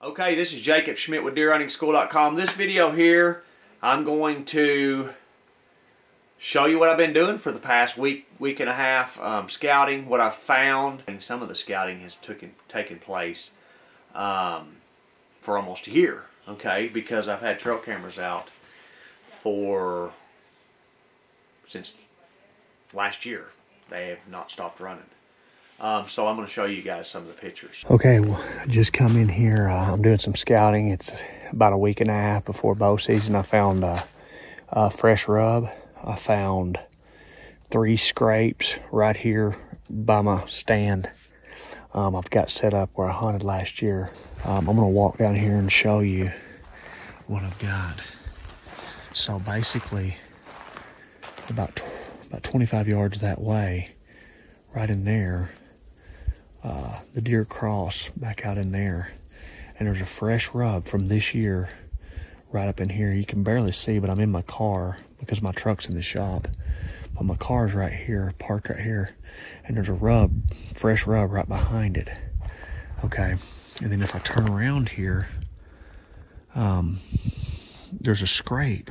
Okay, this is Jacob Schmitt with deerhuntingschool.com. This video here, I'm going to show you what I've been doing for the past week and a half, scouting, what I've found. And some of the scouting has taken place for almost a year, okay, because I've had trail cameras out since last year. They have not stopped running. So I'm going to show you guys some of the pictures. Okay, well, I just come in here. I'm doing some scouting. It's about a week and a half before bow season. I found a fresh rub. I found 3 scrapes right here by my stand. I've got set up where I hunted last year. I'm going to walk down here and show you what I've got. So basically, about 25 yards that way, right in there, the deer cross back out in there, and there's a fresh rub from this year right up in here. You can barely see, but I'm in my car because my truck's in the shop, but my car's right here, parked right here, and there's a fresh rub right behind it. Okay, and then if I turn around here, there's a scrape.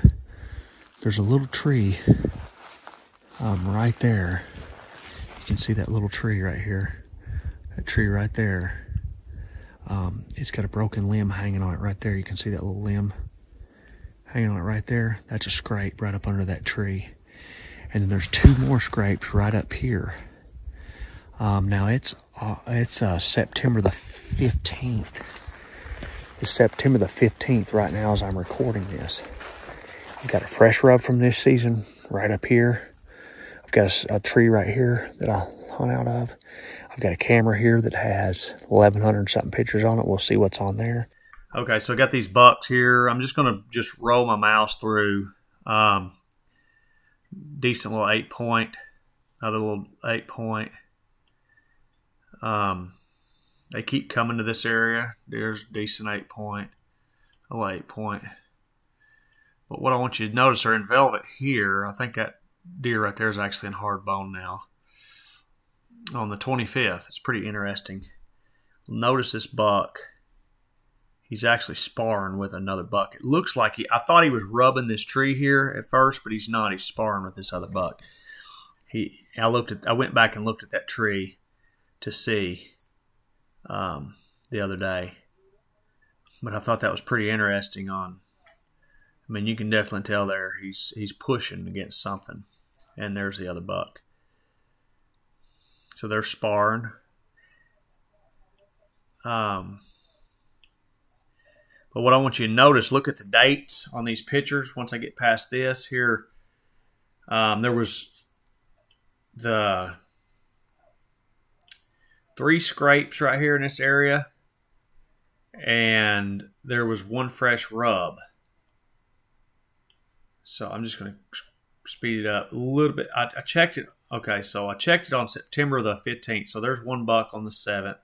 There's a little tree right there. You can see that little tree right here. That tree right there. It's got a broken limb hanging on it right there. You can see that little limb hanging on it right there. That's a scrape right up under that tree. And then there's 2 more scrapes right up here. Now it's September the 15th. It's September the 15th right now as I'm recording this. I've got a fresh rub from this season right up here. I've got a tree right here that I hunt out of. I've got a camera here that has 1,100 something pictures on it. We'll see what's on there. Okay, so I got these bucks here. I'm just going to roll my mouse through. Decent little 8-point. Another little 8-point. They keep coming to this area. There's a decent 8-point. A little 8-point. But what I want you to notice are in velvet here. I think that deer right there is actually in hard bone now. On the 25th, it's pretty interesting. Notice this buck. He's actually sparring with another buck. It looks like I thought he was rubbing this tree here at first, but he's not. He's sparring with this other buck. I went back and looked at that tree to see the other day, but I thought that was pretty interesting. I mean, you can definitely tell there he's pushing against something, and there's the other buck. So they're sparring. But what I want you to notice, look at the dates on these pictures. Once I get past this here, there was the 3 scrapes right here in this area, and there was 1 fresh rub. So I'm just going to speed it up a little bit. I checked it. Okay, so I checked it on September the 15th. So there's 1 buck on the 7th.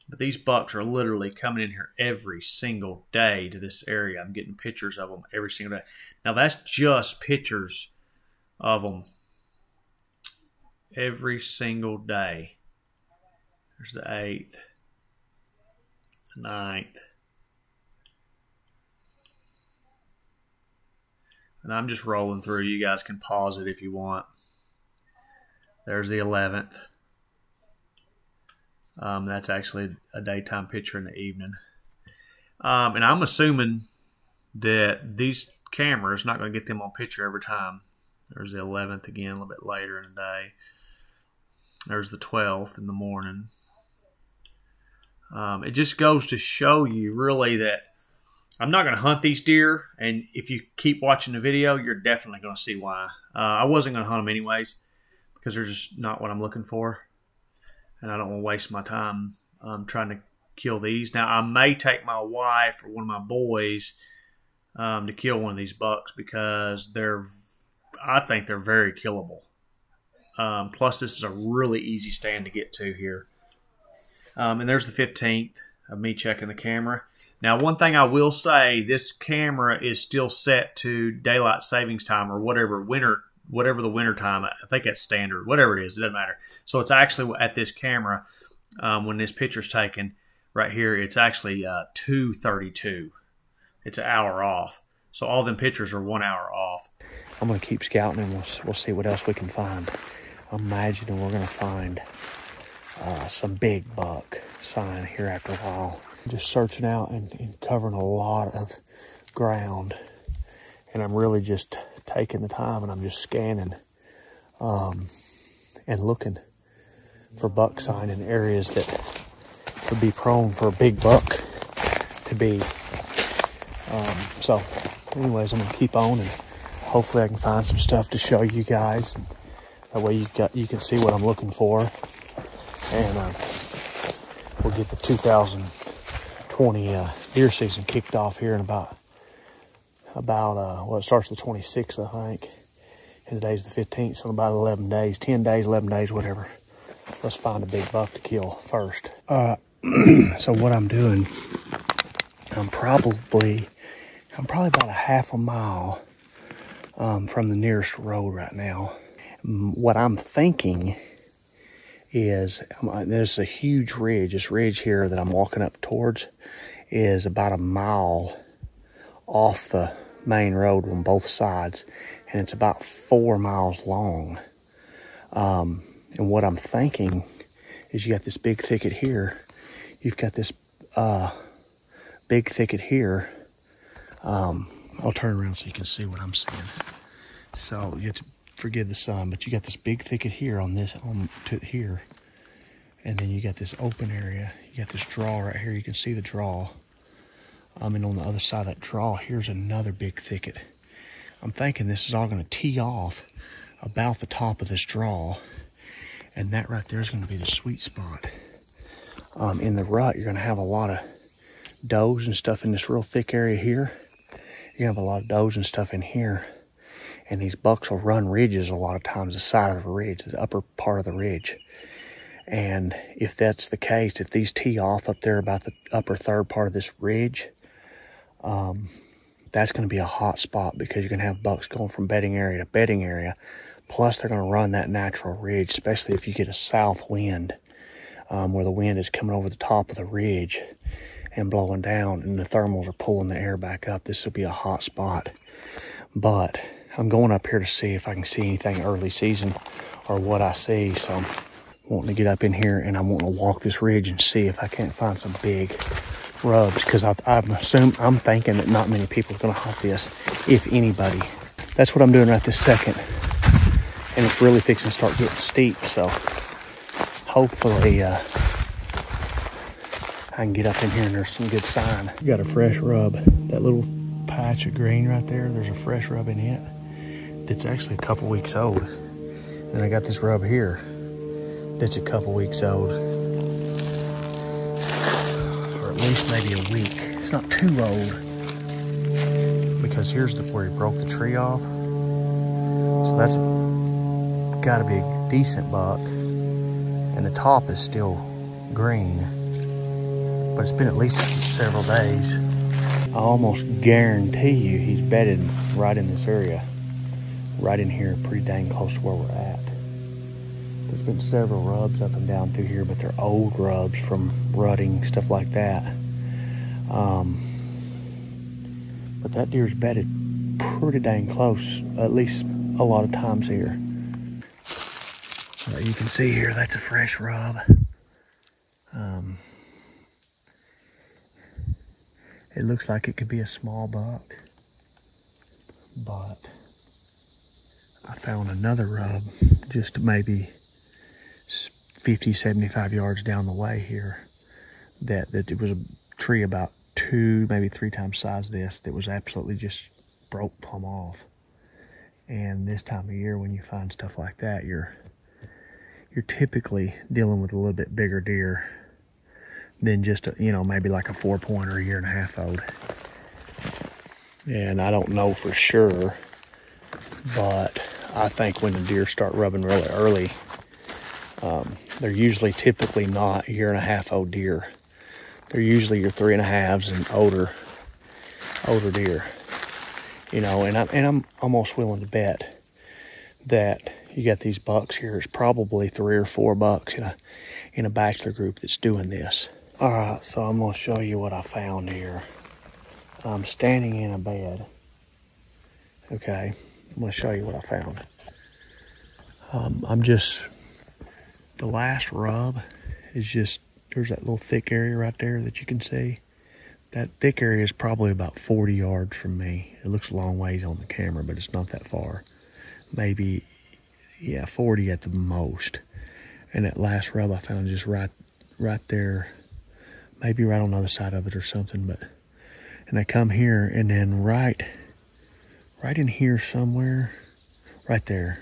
But these bucks are literally coming in here every single day to this area. I'm getting pictures of them every single day. Now, that's just pictures of them every single day. There's the 8th, the 9th. And I'm just rolling through. You guys can pause it if you want. There's the 11th. That's actually a daytime picture in the evening. And I'm assuming that these cameras, not going to get them on picture every time. There's the 11th again, a little bit later in the day. There's the 12th in the morning. It just goes to show you really that I'm not going to hunt these deer. And if you keep watching the video, you're definitely going to see why. I wasn't going to hunt them anyways, because they're just not what I'm looking for. And I don't want to waste my time trying to kill these. Now, I may take my wife or one of my boys to kill one of these bucks because I think they're very killable. Plus, this is a really easy stand to get to here. And there's the 15th of me checking the camera. Now, one thing I will say, this camera is still set to daylight savings time or whatever the winter time. I think that's standard. Whatever it is, it doesn't matter. So it's actually at this camera when this picture's taken right here, it's actually 2:32. It's an hour off. So all them pictures are 1 hour off. I'm going to keep scouting and we'll see what else we can find. I'm imagining we're going to find some big buck sign here after a while. Just searching out and covering a lot of ground. And I'm really just taking the time and I'm just scanning and looking for buck sign in areas that would be prone for a big buck to be. So anyways, I'm going to keep on and hopefully I can find some stuff to show you guys. That way you can see what I'm looking for. And we'll get the 2020 deer season kicked off here in about well, it starts the 26th, I think. And today's the 15th, so in about 11 days, 10 days, 11 days, whatever. Let's find a big buck to kill first. So what I'm doing, I'm probably about a half a mile from the nearest road right now. What I'm thinking is, there's a huge ridge. This ridge here that I'm walking up towards is about a mile off the main road on both sides, and it's about 4 miles long. And what I'm thinking is, you got this big thicket here. You've got this big thicket here. I'll turn around so you can see what I'm seeing. So you have to forgive the sun, but you got this big thicket here to here, and then you got this open area. You got this draw right here. You can see the draw. And on the other side of that draw, here's another big thicket. I'm thinking this is all going to tee off about the top of this draw, and that right there is going to be the sweet spot. In the rut, you're going to have a lot of does and stuff in this real thick area here. You're going to have a lot of does and stuff in here, and these bucks will run ridges a lot of times, the side of the ridge, the upper part of the ridge. And if that's the case, if these tee off up there about the upper third part of this ridge, that's going to be a hot spot, because you're going to have bucks going from bedding area to bedding area. Plus, they're going to run that natural ridge, especially if you get a south wind, where the wind is coming over the top of the ridge and blowing down, and the thermals are pulling the air back up. This will be a hot spot. But I'm going up here to see if I can see anything early season or what I see. So I'm wanting to get up in here, and I'm wanting to walk this ridge and see if I can't find some big rubs, because I'm thinking that not many people are going to hunt this, if anybody. That's what I'm doing right this second, and it's really fixing to start getting steep. So hopefully I can get up in here and there's some good sign. You got a fresh rub. That little patch of green right there, there's a fresh rub in it that's actually a couple weeks old. And I got this rub here that's a couple weeks old, or at least maybe a week. It's not too old, because here's where he broke the tree off. So that's got to be a decent buck, and the top is still green, but it's been at least several days. I almost guarantee you he's bedded right in this area, right in here, pretty dang close to where we're at. There's been several rubs up and down through here, but they're old rubs from rutting, stuff like that. But that deer's bedded pretty dang close, at least a lot of times here. You can see here, that's a fresh rub. It looks like it could be a small buck, but I found another rub just maybe 50, 75 yards down the way here, that it was a tree about 2, maybe 3 times size of this, that was absolutely just broke plumb off. And this time of year, when you find stuff like that, you're typically dealing with a little bit bigger deer than just maybe like a 4-pointer, 1.5 year old. And I don't know for sure, but I think when the deer start rubbing really early, they're usually typically not 1.5 year old deer. They're usually your 3.5s and older deer. And I'm almost willing to bet that you got these bucks here. It's probably 3 or 4 bucks in a bachelor group that's doing this. Alright, so I'm going to show you what I found here. I'm standing in a bed. Okay, I'm going to show you what I found. The last rub is just, there's that little thick area right there that you can see. That thick area is probably about 40 yards from me. It looks a long ways on the camera, but it's not that far. Maybe, yeah, 40 at the most. And that last rub I found just right there, maybe right on the other side of it or something. But and I come here, and then right in here somewhere, right there.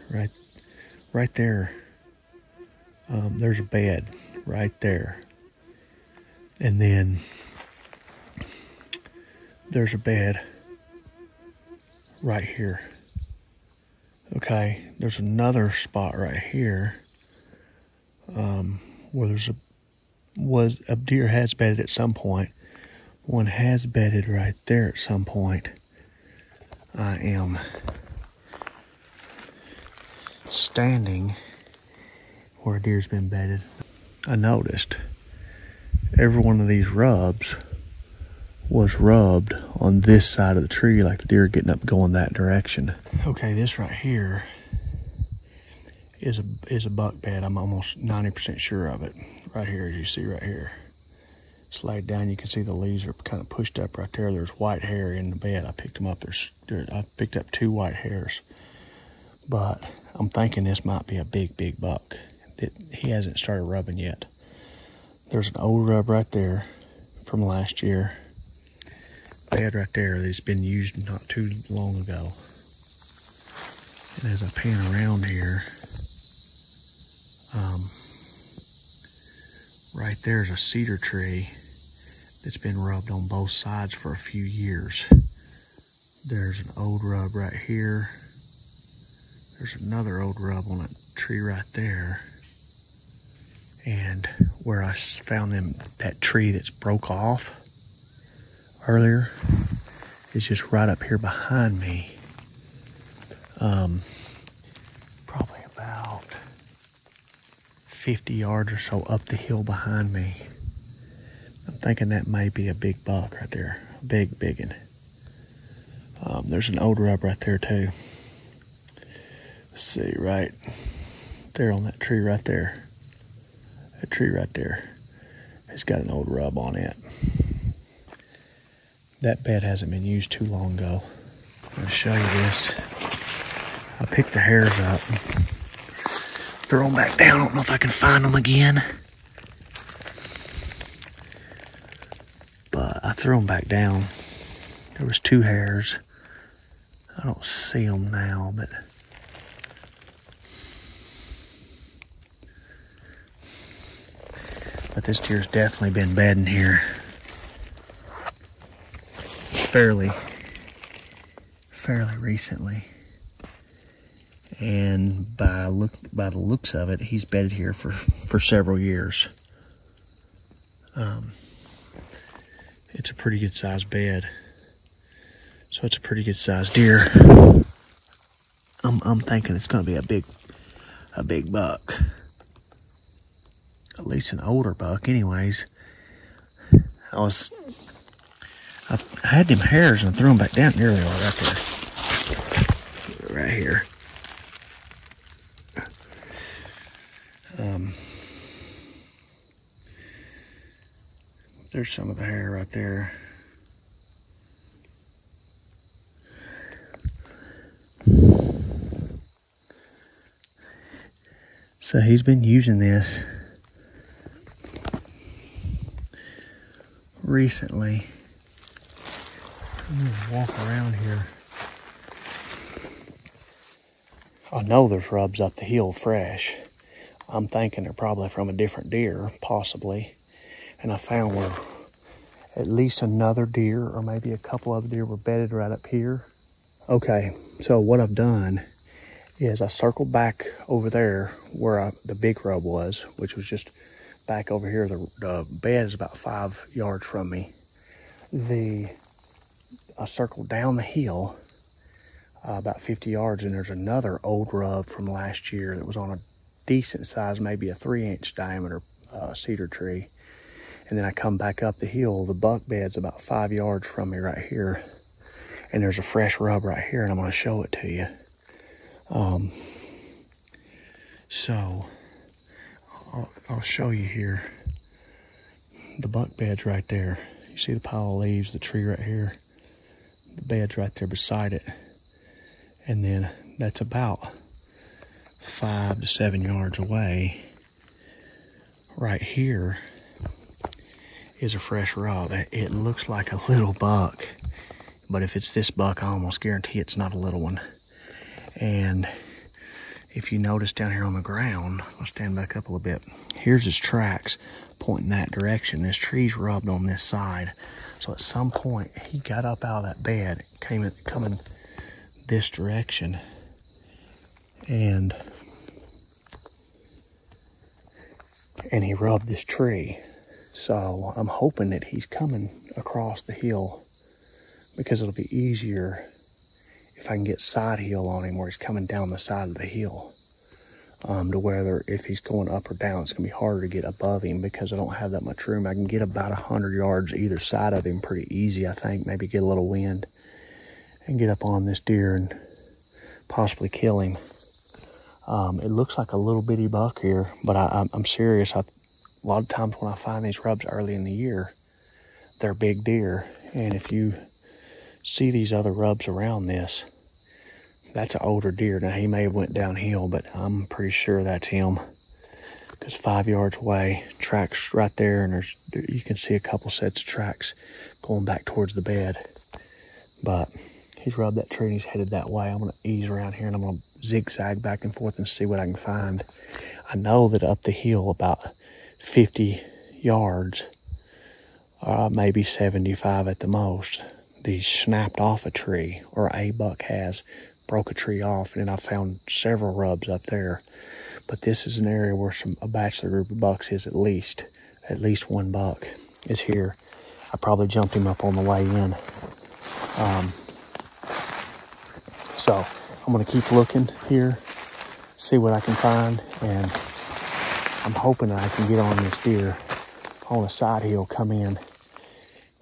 There's a bed right there, and then there's a bed right here. Okay, there's another spot right here where a deer has bedded at some point. One has bedded right there at some point. I am standing where a deer's been bedded. I noticed every one of these rubs was rubbed on this side of the tree, like the deer getting up going that direction. Okay, this right here is a buck bed. I'm almost 90% sure of it. Right here, as you see right here. It's laid down. You can see the leaves are kind of pushed up right there. There's white hair in the bed. I picked them up. I picked up 2 white hairs. But I'm thinking this might be a big buck. He hasn't started rubbing yet. There's an old rub right there from last year. Bed right there that's been used not too long ago. And as I pan around here, right there's a cedar tree that's been rubbed on both sides for a few years. There's an old rub right here. There's another old rub on that tree right there. And where I found that tree that's broke off earlier is just right up here behind me. Probably about 50 yards or so up the hill behind me. I'm thinking that may be a big buck right there. A big one. There's an old rub right there too. Let's see, right there on that tree right there. That tree right there has got an old rub on it. That bed hasn't been used too long ago. I'm going to show you this. I picked the hairs up, throw them back down. I don't know if I can find them again. But I threw them back down. There was 2 hairs. I don't see them now, but this deer's definitely been bedding here fairly recently. And by the looks of it, he's bedded here for several years. It's a pretty good sized bed. So it's a pretty good sized deer. I'm thinking it's gonna be a big buck. At least an older buck anyways. I had them hairs and I threw them back down. There they are right there. Right here. There's some of the hair right there. So he's been using this recently. I'm gonna walk around here. I know there's rubs up the hill fresh. I'm thinking they're probably from a different deer, possibly. And I found where at least another deer or maybe a couple of deer were bedded right up here. Okay, so what I've done is I circled back over there where the big rub was, which was just back over here. The bed is about 5 yards from me. I circled down the hill about 50 yards, and there's another old rub from last year that was on a decent size, maybe a 3-inch diameter cedar tree. And then I come back up the hill. The buck bed's about 5 yards from me right here. And there's a fresh rub right here, and I'm going to show it to you. So I'll show you here. The buck bed's right there. You see the pile of leaves, the tree right here? The bed's right there beside it. And then that's about 5 to 7 yards away. Right here is a fresh rub. It looks like a little buck, but if it's this buck, I almost guarantee it's not a little one. And if you notice down here on the ground, I'll stand back up a little bit. Here's his tracks pointing that direction. This tree's rubbed on this side. So at some point, he got up out of that bed, coming this direction, and he rubbed this tree. So I'm hoping that he's coming across the hill, because it'll be easier if I can get side hill on him where he's coming down the side of the hill. To whether if he's going up or down, it's going to be harder to get above him because I don't have that much room. I can get about 100 yards either side of him pretty easy, I think. Maybe get a little wind and get up on this deer and possibly kill him. It looks like a little bitty buck here, but I'm serious. A lot of times when I find these rubs early in the year, they're big deer. And if you see these other rubs around this, that's an older deer. Now, he may have went downhill, but I'm pretty sure that's him. Because 5 yards away, tracks right there, and you can see a couple sets of tracks going back towards the bed. But he's rubbed that tree and he's headed that way. I'm going to ease around here and I'm going to zigzag back and forth and see what I can find. I know that up the hill about 50 yards, maybe 75 at the most, he's snapped off a tree, or a buck has broke a tree off, and I found several rubs up there. But this is an area where a bachelor group of bucks is at least one buck is here. I probably jumped him up on the way in. So I'm going to keep looking here, see what I can find, and I'm hoping that I can get on this deer on a side hill, come in,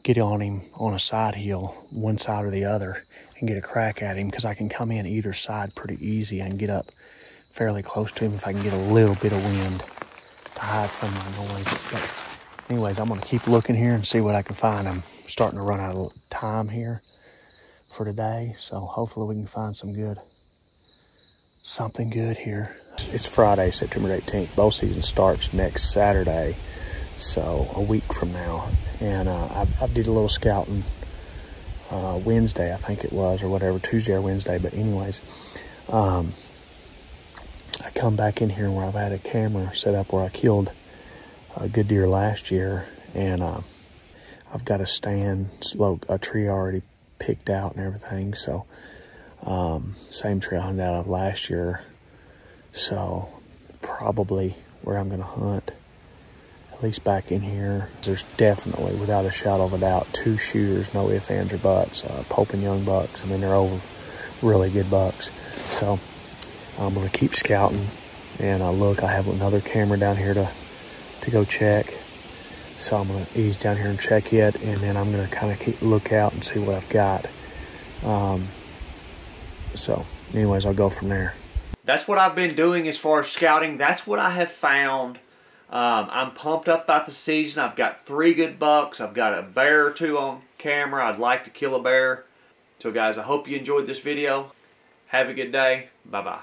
get on him on a side hill, one side or the other, and get a crack at him, because I can come in either side pretty easy and get up fairly close to him if I can get a little bit of wind to hide some of my noise. But anyways, I'm going to keep looking here and see what I can find. I'm starting to run out of time here for today, so hopefully we can find something good here. It's Friday, September 18th. Bow season starts next Saturday, so a week from now. And I did a little scouting Wednesday, I think it was, or whatever, Tuesday or Wednesday. But anyways, I come back in here where I've had a camera set up where I killed a good deer last year, and I've got a stand, a tree already picked out and everything. So same tree I hunted out of last year. So probably where I'm going to hunt, at least back in here. There's definitely, without a shadow of a doubt, 2 shooters, no ifs, ands, or buts. Pope and Young bucks. I mean, they're all really good bucks. So I'm going to keep scouting. And look, I have another camera down here to go check. So I'm going to ease down here and check it. And then I'm going to kind of look out and see what I've got. So anyways, I'll go from there. That's what I've been doing as far as scouting. That's what I have found. I'm pumped up about the season. I've got 3 good bucks. I've got a bear or 2 on camera. I'd like to kill a bear. So guys, I hope you enjoyed this video. Have a good day. Bye-bye.